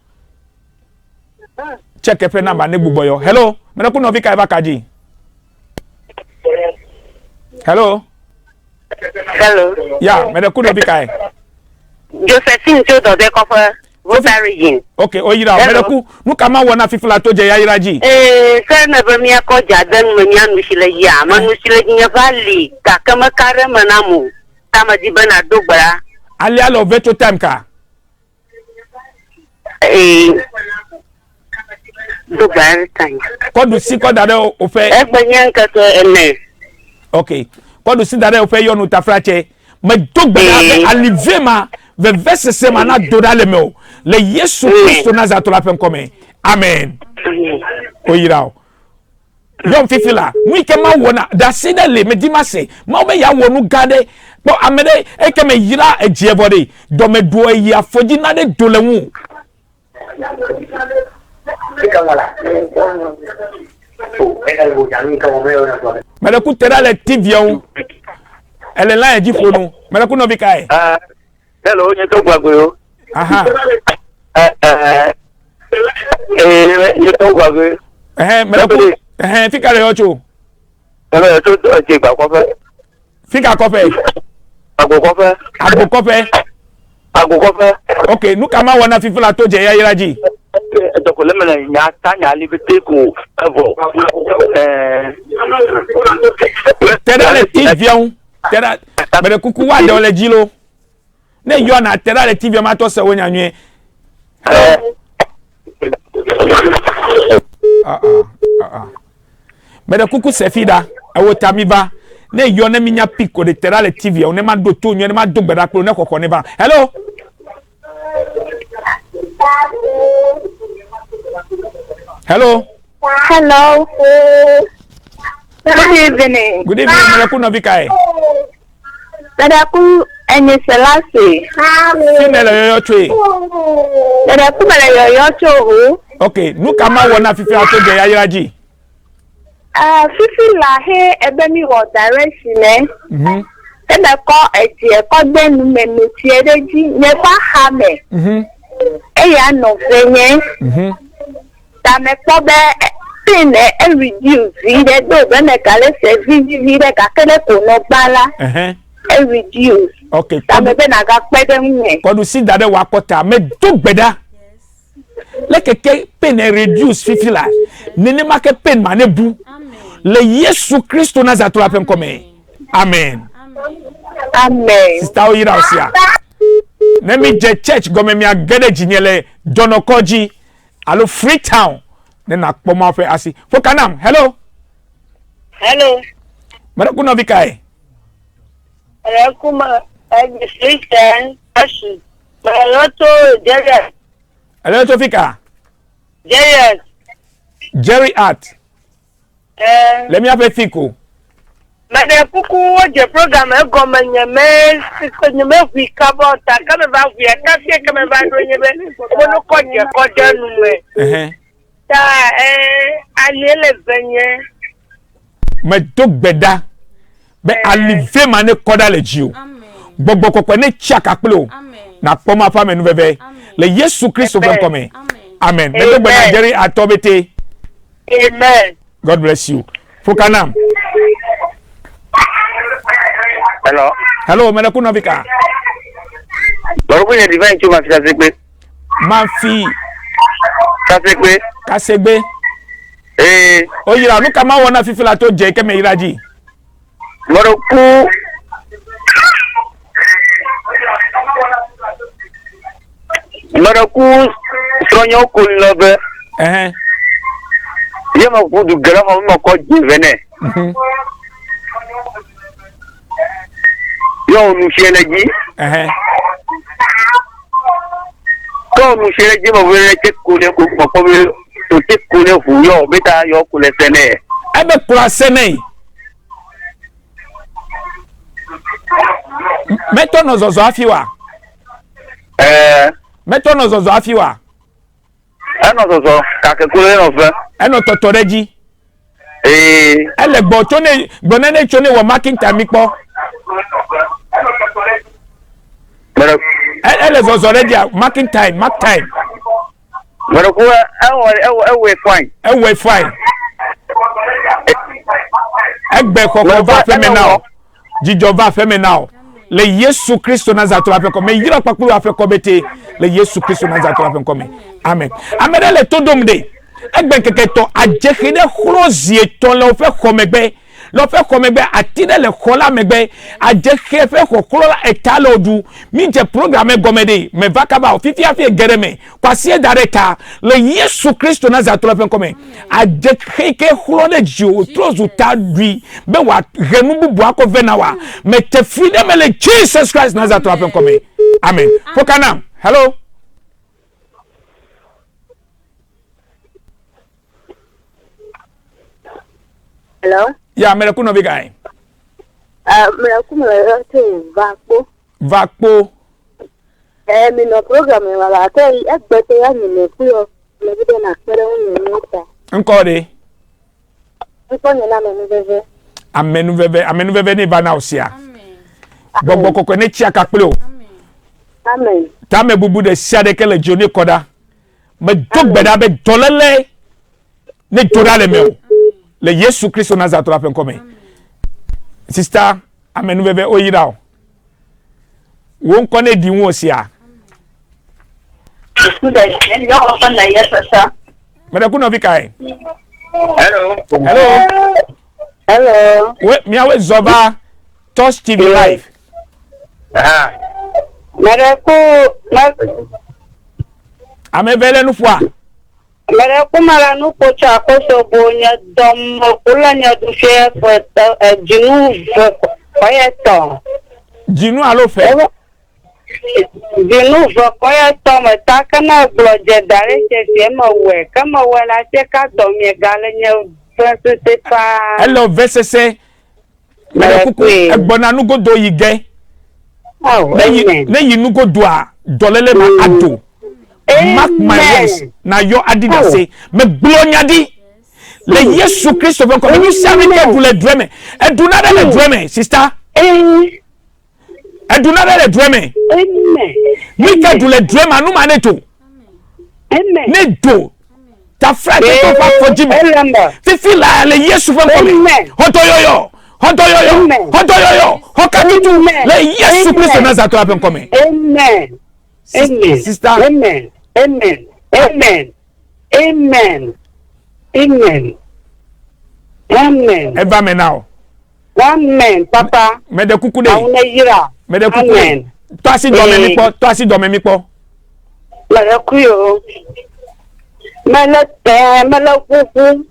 Check efe number ne Gbugboyo. Hello. Me ku no vika eba kaji. Hello. Yeah, me ku no vika. Josephine to do de kofa Rotary. Okay, oyira me ku nu kama wona fifula to je yayira ji. Se na ba mi akoja dan manya nu shile ya, manu shile nya vali ka kama kare manamu. Tama di bana dogbara. Ali alo veto time ka. Dogbara time. Kodu si kodare o fe. Egbenyan ka to ene. Okay. Kodu si dare o fe yonu tafrache. Me dogbara alivema ve verse sema na dodale me le Yesu Kristo Nazareth la pen come. Amen. Oyira. Yon fifila mu ke ma wona da sida le me di ma se ma be ya wonu gade bo amede e ke me yira eje body do me do yi afoji na de dolewu me ku tera le TV on ele la eji fonu me ku no bi kai hello you to gbagbe o aha you to gbagbe me ku fika le ocho to je gba ko fe fika kofe agbo kofe okay nu kama wona fifula to je yayira ji to le mena nya tanya libete ko evo tera le TV on tera me kuku wa de ole jilo ne yo na tera le TV ma to se wonya nwe Mede kuku sefida ewo tamiva ne yo ne minya pico de terale TV o ne ma do to nyo ne ma do gbeda kro ne kokko ne ba. Hello. Hello. Hello. Good evening. Good evening, mede ku no bikae. Dada ku enye selase. Sinele yo twe. Dada ku mele yo cho. Okay, nu kama wona fifi atoje ya yiraji. Fifi la he ebe mi wo direction ebe ko eti e ko gbenu menu ti ereji ne pa ha me ya no fenye ta me ko be pin e reduce ide do be me kale se vivi de ka kele ko no bala e reduce okay ta me be na ga pe de nwe ko du si dade wa kota me do gbeda lekeke pin e reduce fifi la nini make pin ma ne bu le Yesu Christo Nazareth apem come. Amen. Amen. Sister Oyira Osia. Let me je church go me agede jinyele Jonokoji alo Freetown. Then akpoma fe asi. Fokanam. Hello. Hello. Mara kuna vikae. Kuma agi Freetown ashi. Maloto Jerry. Hello Tofika. Jerry Art. Let me have a fico. Made kuku je program e go manyame nyame fi kabo ta kame ba fi ka fi kame ba do nyebe mo no ko je nu me ta alele benye me to gbeda be alive mane koda le ji o gbogbo kokko ne chiaka plo na poma fa menu bebe le Yesu Christ ben come. Amen. Me to gbeda Jerry atobete. Amen. God bless you. Fokanam. Hello. Hello, mena kuna vika. Baruku ye divine chuma fika sekwe. Mafi Kasekwe. kasegbe. Oyira nu kama wona fifila to je ke me iraji. Baruku. Baruku stronyo kulobe. Yema kudu grama mo ko jevene. Yo nu sheleji. Ko nu sheleji mo wele che kule ko ko to che kule fu yo beta yo kule sene. Ebe kula sene. Meto no zozo afiwa. Meto no zozo afiwa. Eno zozo ka ke kule no fe. Eno totoreji. Ele gbo chone gbonene chone wo marking time po. Ele zozo ready marking time, mark time. Pero ku ewe fine. Ewe fine. Egbe koko va fe me now. Jijo va fe me now. Le Yesu Christo Nazareth va fe comme yira pakulu va fe kobete. Le Yesu Christo Nazareth va fe comme. Amen. Amere le to domde. Egbe keketo ajehide khrozie ton le fe komegbe. Lo fe komegbe atide le khola megbe ajehe fe khokrola etalo du mi je programme gomede me vakaba fifi afi gereme kwasie dareka le Yesu Christo Nazareth lo fe comme ajehe ke kholo jiu trozu tadwi be wa renu bubu akove na wa me te freedom le Jesus Christ Nazareth lo fe comme. Amen. Fokana. Hello. Hello. Ya mere kuno bigai. Mere ku mele te vakpo. Vakpo. Mi no program e wala te egbete ya ni me ku yo me bi na pere ni nita. Nkode. Nko ni na me bebe. Amenu bebe ni bana osia. Amen. Gbogbo kokko ne chia kakplo. Amen. Ta me bubu de sia de kele joni koda. Me dogbeda be dolele. Ne jodale me o. Le Yesu Christo Nazareth la pen comme. Sister, amenu bebe oyira o. Won kone di won osia. Mede kuno vikae. Hello. Hello. We mi awe zoba Touch TV live. Mere ku Ame vele nu fwa. Mere kumala nu pocha koso bonya dom kula nya du fe jinu koyeto. Jinu alo fe. Jinu koyeto meta kana bloje dare se ma we kama wala se ka dom ye gale nya verse pa. Hello verse. Mere kuku egbona nu godo yige. Oh, ne yinu godo a dolele ma ado. Mark my words. Na yo adida say me glonyadi. Le Yesu Christ of God. You say me ke dule dreme. E do na le dreme, sister. E do na le dreme. Amen. Mi ke dule dreme anu ma ne to. Amen. Ne do. Ta frère to fa forgive. Fifi la le Yesu of God. Hoto yoyo. Hoto yoyo. Hoto yoyo. Hokatutu. Le Yesu Christ of Nazareth happen come. Amen. Amen. Sister. Amen. Amen. Amen. Amen. Amen. Amen. Eva me now. Amen, papa. Me de kuku de. Auna yira. Me de kuku. Amen. To asi do me mi po. La kuyo. Mala fufu.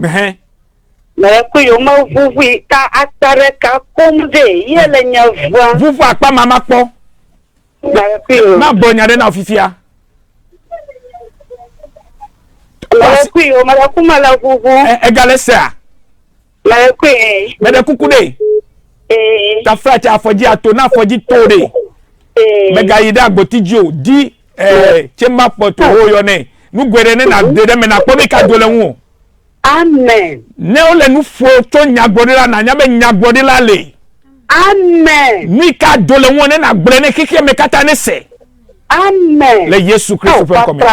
La kuyo ma fufu ka atare ka kumde yele nya vwa. Fufu akpa mama po. La kuyo. Ma bonya de na ofifia. La kuyo mala kumala fufu. Egale sa. La kuyo. Me de kuku de. Ta frati afoji ato na afoji tore. Me ga yida agbotijio di chemba poto hoyo ne. Nu gwere ne na dede me na kpobe ka dole wu. Amen. Ne ole nu fo to nyagbodila na nya be nyagbodila le. Amen. Ni ka dole wu ne na gbere ne kike me kata ne se. Amen. Le Yesu Christ for come.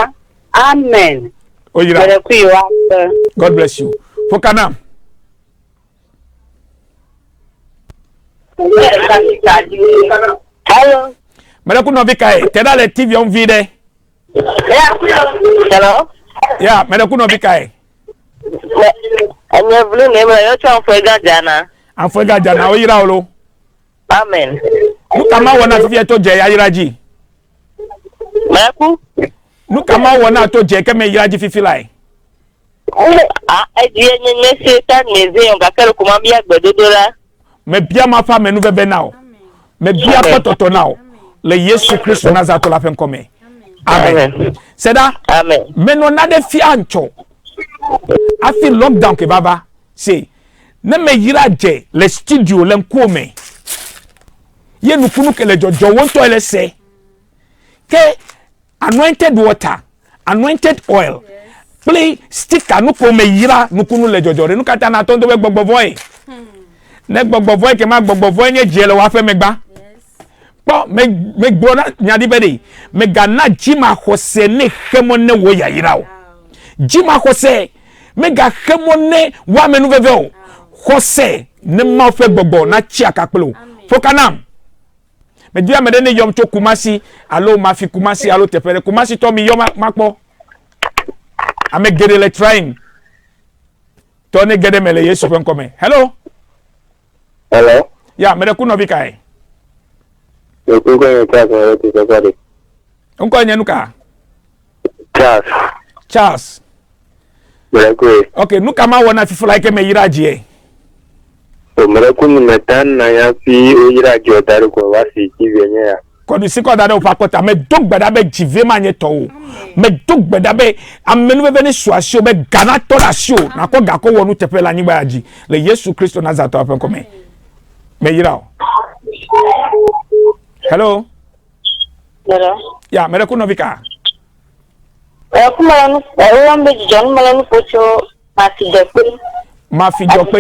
Amen. Oyira. God bless you. Fokana. Hello. Mera ku no bika e. Teda le TV on vide. Hello. Yeah, mera ku no bika e. Anya vlu ne ma yo chan fega jana. Afega jana oyira olo. Amen. Nu kama wona fie to je ayira ji. Maku. Nu kama wona to je ke me yira ji fifi lai. Eji enye nese ta museum ka kere kuma bi agbedodo la. Me bia ma fa menu bebe now. Me bia pototo now. Le Yesu Christ Nazareth la fen come. Amen. Seda. Amen. Me no na de fi ancho. I feel lockdown ke baba. Say. Ne me yira je le studio le nkome. Ye nukunu ke le jojo wonto ele se. Ke anointed water, anointed oil. Play sticker nuko me yira nukunu le jojo re nukata na tondo we gbogbo voy. Ne gbogbo voy ke ma gbogbo voy nye jele wa fe megba. Po me gbona nyadi bede. Me gana jima hose ne hemo ne wo ya yira o. Jima hose me ga hemo ne wa menu veve o. Hose ne ma fe gbogbo na chi akapelo. Fokanam. Me dia me de ne yom to Kumasi, alo mafi Kumasi, alo tepere Kumasi to mi yom makpo. Ame gede le trying. To ne gede me le Yesu fen come. Hello. Hello. Yeah, me de kuno bikai. Uko kwenye Charles na yote safari. Unko nyenuka. Charles. Mrekwe. Okay, nuka ma wona fifu like me yiraji e. Mrekwe mmetan na ya fi oyiraji otari kwa wasi kivi enye ya. Kwa du siko dada upakota me dog beda be jive manye to. Me dog beda be amenu be veni swasio be gana to la sio na ko gako wonu tepela nyigba yaji. Le Yesu Kristo Nazareth apen come. Me yirao. Hello. Hello. Yeah, me kuno vika. Kuma no wambe John malanu pocho masi depe. Mafi jope.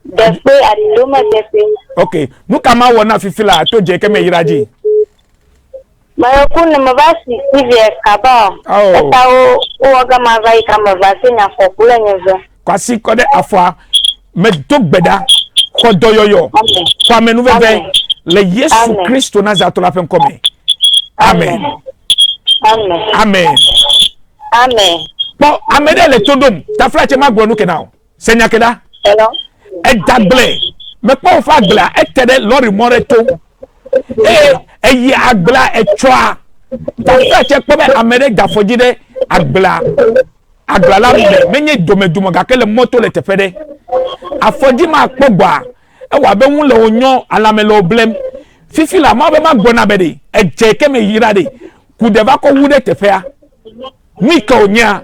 Depe adiloma depe. Okay, nuka ma wona fifila to je ke me yiraji. Mara kuna mabasi hivi kaba. Eta o waga mavai kama vasi na fokula nyeza. Kwasi kode afwa me dog beda kodoyoyo. Kwa menu veve le Yesu Kristo Nazareth la pen come. Amen. Amen. Amen. Amen. Bon, amede le todom. Ta flache ma gbonu ke now. Senya keda. Hello. E dagle. Me pa fa gla e tede lori moreto. E yi agla e twa. Ta flache pe amede dafojide agla. aglala me menye domedumo gakele moto le tefede afodi ma kpogba e wa be hun le onyo alamele oblem fifi la ma be ma gbona be de eje ke me yira de ku de ba ko wude tefea mi ka onya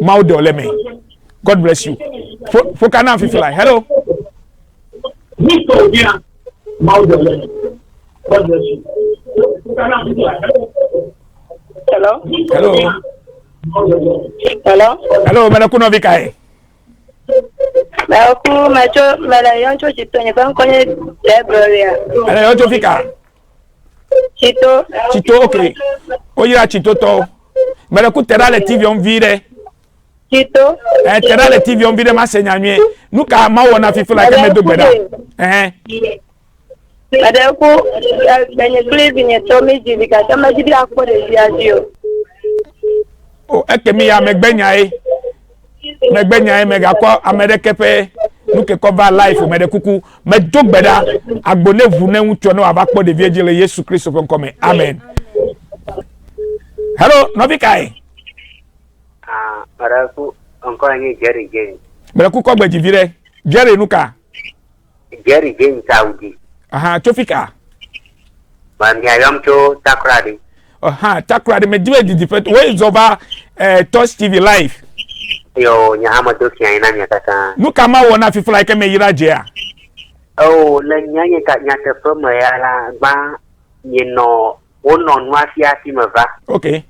ma o de ole me. God bless you. Fokana fifi la hello. Mi ka onya ma o de ole me. God bless you. Fokana fifi la hello. Hello. Hello. Hello, mena kuno vikae. Na ku macho mela yoncho chito nyepa konye library. Ala yoncho fika. Chito okay. Oyira chito to. Mena ku terale TV on vire. Chito. Terale TV on vire ma senyamie. Nuka ma wona fifu la ke medo gbeda. Ada ku benye clip nye to mi jibika tama jibi akpo de viadio. O ekemi ya megbenya mega kwa amedekepe nuke cover life mede kuku me dogbeda agbone vune uncho no abakpo de viejele Yesu Kristo fon come amen. Hello novikai Maraku onko anyi Jerry Jane mede kuko gbeji vire Jerry nuka Jerry Jane Saudi aha chofika Mami ayomcho takradi takradi me diwe different ways over Touch TV live yo nyama doki aina nyakata nuka ma wona fifu like me yira je a oh le nyanye ka nyata promo ya la ba yino ono nwafia si mava okay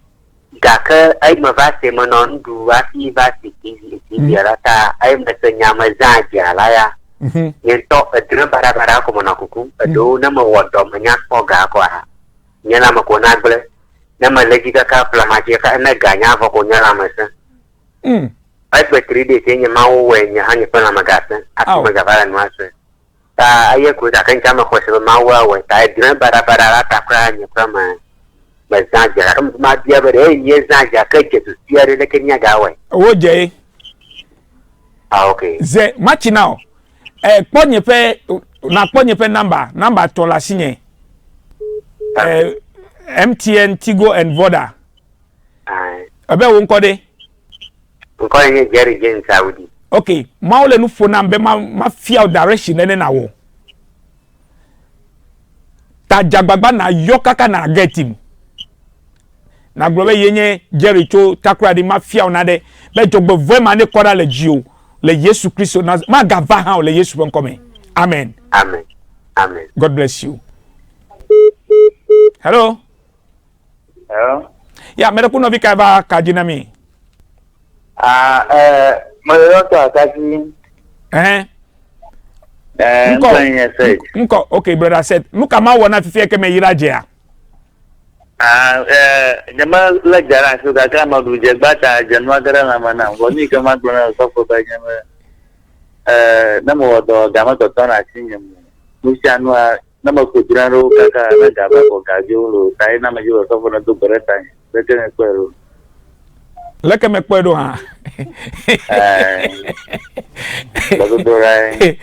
gaka ai mava se monon du wasi vasi ki yarata ai mese nyama zaji ala ya yento adre bara ko monakuku do na mo wodo manya ko ga ko ha nyana makona gle na malejika ka plamaje ka na ganya fa ko nyala masa ai petri de tenye mawo wenya hanye pala magasa atuma gavara nwase ta aye ku ta kan chama ko se mawo we ta dire bara la ta kwa nye kama bazaja ma dia bare ye zaja ka ke tu tiare le kenya gawe oje okay ze match now kponye pe number to la sinye MTN, Tigo and Voda. Abe won kode. Nko yenye Jerry Jane Saudi. Okay, maule nu phone ambe ma fear direction ene na wo. Ta jagbagba na yokaka na get him. Na grobe yenye Jerry cho takradi ma fear na de be jogbo vema ne koda le jio le Yesu Kristo na ma gava ha le Yesu bon come. Amen. Amen. Amen. God bless you. Hello. Hello. Ya mera kuno vika ba kajina mi. Moyoto akaji. Nko okay brother said muka ma wona fifi ke me yira je a. Nyama la jara so ka kama duje gbata janwa gara na mana woni ka ma gbona so ko ba nyama na mo wodo ga ma to na chinyem. Mushanu na makujirano kaka na gaba ko kajolo tai na majo so fona do bereta betene kwero leke me kwero ha bago dorai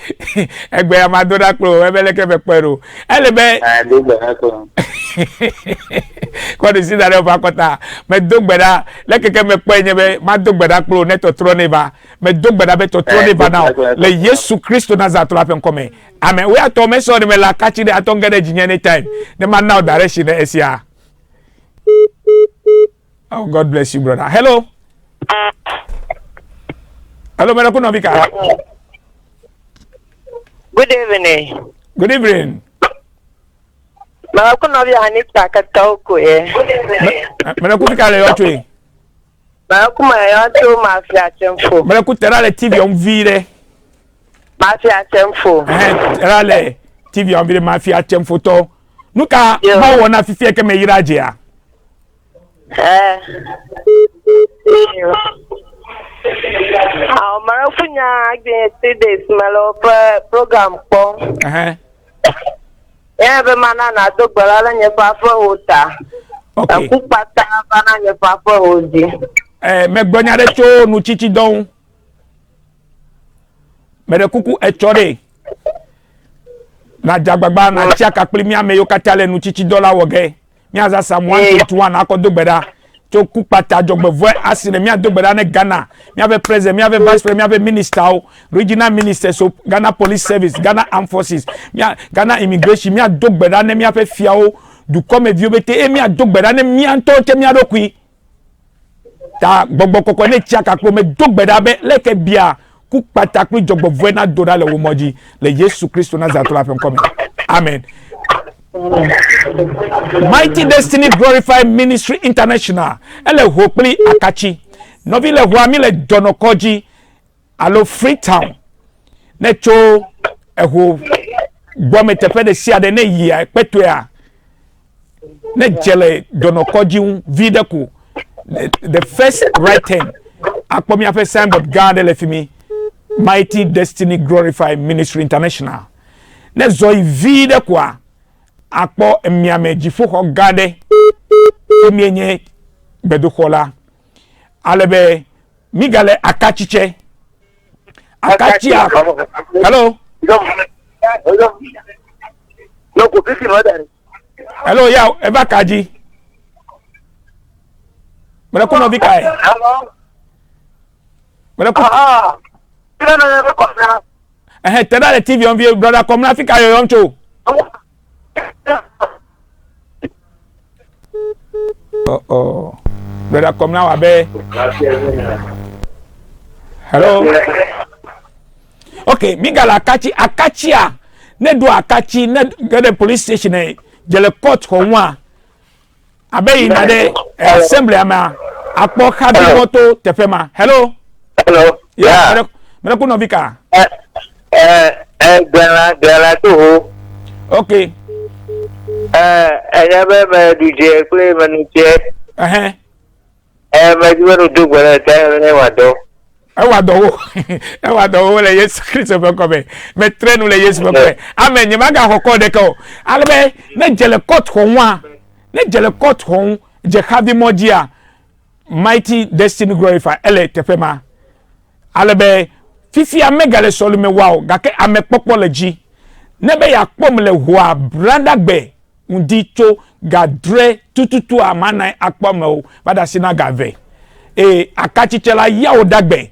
egbe amadora kro ebe leke me kwero elebe do berako ko di si dare ba kota me dogbeda leke ke me kwenye be ma dogbeda kro neto trone ba me dogbeda be to trone ba now le Yesu Kristo Nazareth la pen come amen we ato me so me la catch the atongede jinye anytime the man now direction esia. Oh, God bless you, brother. Hello. Hello, Mera kuno vika. Good evening. Good evening. Mera kuno vya Anita Katauko Mera kufika le yochwe. Mera kuma yocho mafia temfo. Mera kutera le TV on vire. Mafia temfo. Tera le TV on vire mafia temfo to. Nuka ma wona fifi ke me yiraje a. Mara kunya agbe 3 days malo program po. Be mana na dogbara la nye papa ota. Okay. Ku pata bana nye papa oji. Me gbonya de cho nu chichi don. Me de kuku echore. Na jagbagba na chiaka pli mi ame yo katale nu chichi dollar woge. Mi aza Psalm 121 akodogbeda to ku pata jogbevwe asine mi adogbeda ne Ghana mi have president mi have vice president mi have minister regional ministers so Ghana Police Service Ghana Armed Forces Ghana Immigration mi adogbeda ne mi have fiawo du comme vieux bete mi adogbeda ne mi anto che mi adokui ta gbogbo koko ne chiaka ko me dogbeda be leke bia ku pata ku jogbevwe na dora le womoji le Yesu Christ Nazareth la fe come amen. Mighty Destiny Glorified Ministry International ele hopli akachi novi le huami le donokoji alo Freetown ne cho eho gbome tepe de sia de ne yia petwea ne jele donokoji videku the first writing akpomi afa signboard God le fimi Mighty Destiny Glorified Ministry International ne zoi videku a akpo miame jifo ho gade emienye bedukola alebe migale akachiche akachia hello no ko fisi madare hello ya eba kaji mara kuno vikae hello mara ku tada le TV on vie brother comme Africa yo yoncho brother come now abe hello okay migala akachia ne do akachi ne get the police station e jele court ko wa abe ina de assembly ama akpo khabi moto tefema hello yeah mera kuno vika gala to okay ayabe me DJ play manuche me jiwero dugwara ta ne wado Ewa do le Yesu Kristo be ko be me trenu le Yesu be ko amen nyima ga hokko de ko albe ne jele court ho wa ne jele court ho je khabi mojia Mighty Destiny Glorified ele tefema albe fifi amegale solu me wow gake amepopo leji ne be ya kpom le hoa branda gbe undicho gadre tututu amana akpom o bada sina gave akachichela ya odagbe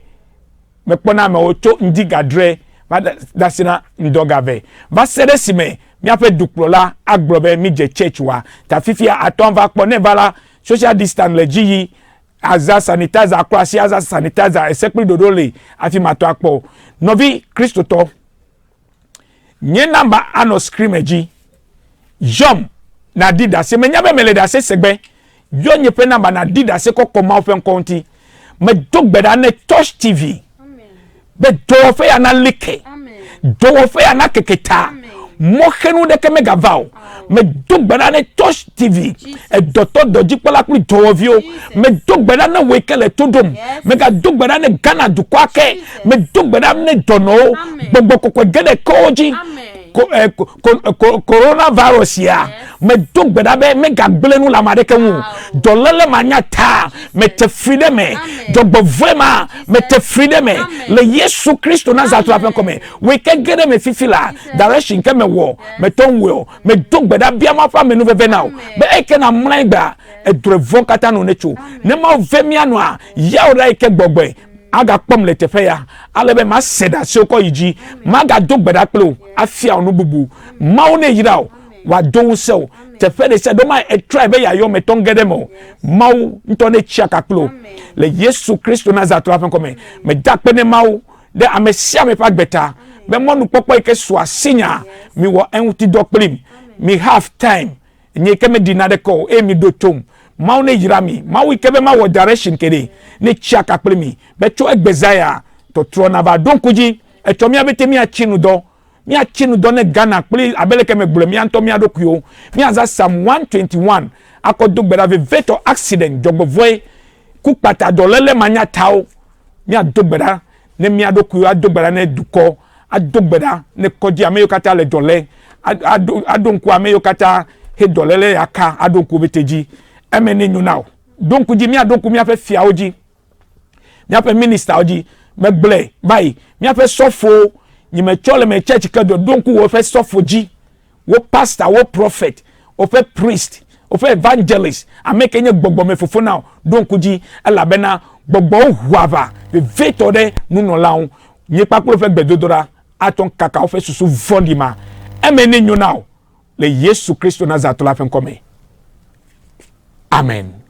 mekpona me ocho ndi gadre bada sina ndogave va seresime mi ape duklola agbobe mi je church wa ta fifi aton va kpo ne vala social distance leji aza sanitizer akwasi aza sanitizer esekpi dodole afi mato akpo novi Kristo to nye number ano scream eji jom na dida se menya be mele da se segbe yo nye pe number na dida se ko koma ofen konti me dogbeda ne Touch TV be do fe ana like do fe ana keketa mo khenu de ke mega vao me dogbeda ne Touch TV e doctor doji pala kuli do vio me dogbeda ne wekele todom me ga dogbeda ne Ghana du kwake me dogbeda ne dono gbogbo kokko gede koji coronavirus ya me dogbeda be me gagbelenu la madeke wu dolele manya ta me te freedom me dogbo vrema me te freedom me le Yesu Kristo Nazareth apen come we can get me fifila direction ke me wo me ton wo me dogbeda bia ma fa me no veve now be eke na mlangba e drevo kata no nechu ne ma vemia no a ya ora eke gbogbo aga kpom le tefe ya alebe ma seda soko yiji maga dogbeda kplo afia onu bubu ma one yira wa don se tefe de se do ma e try be ya yo metongedemo ma nto ne chiaka kplo le Yesu Kristo Nazareth afen come me dakpe ne ma de amesia me pa gbeta be monu popo ike so asinya mi wo enwuti dokplim mi have time nye ke me dinade ko e mi do tom ma ne yira mi ma wi kebe ma wo direction kede ne chiaka kplemi be cho egbezaya to trona ba don kuji e to mi abete mi achinu do ne Ghana kpli abeleke me gbole mi anto mi adokuo mi aza Psalm 121 akodo gbera ve veto accident jogbovoe ku pata dolele manya taw mi adogbera ne mi adokuo adogbera ne duko adogbera ne koji ameyo kata le dole adonku ameyo kata he dolele aka adonku beteji emene nyunao donc di mi adonku mi afa fia oji mi afa minister oji me gle bai mi afa sofo ni me chole me church kedo donc wo fa sofo ji wo pastor wo prophet wo fa priest wo fa evangelist ameke nye gbogbo me fofo now donc dit elabena gbogbo huava veto de nunolawo nye pakpo fe gbedodora aton kaka o fe susu vondima emene nyonao le Yesu Kristo Nazareth la fen come. Amen.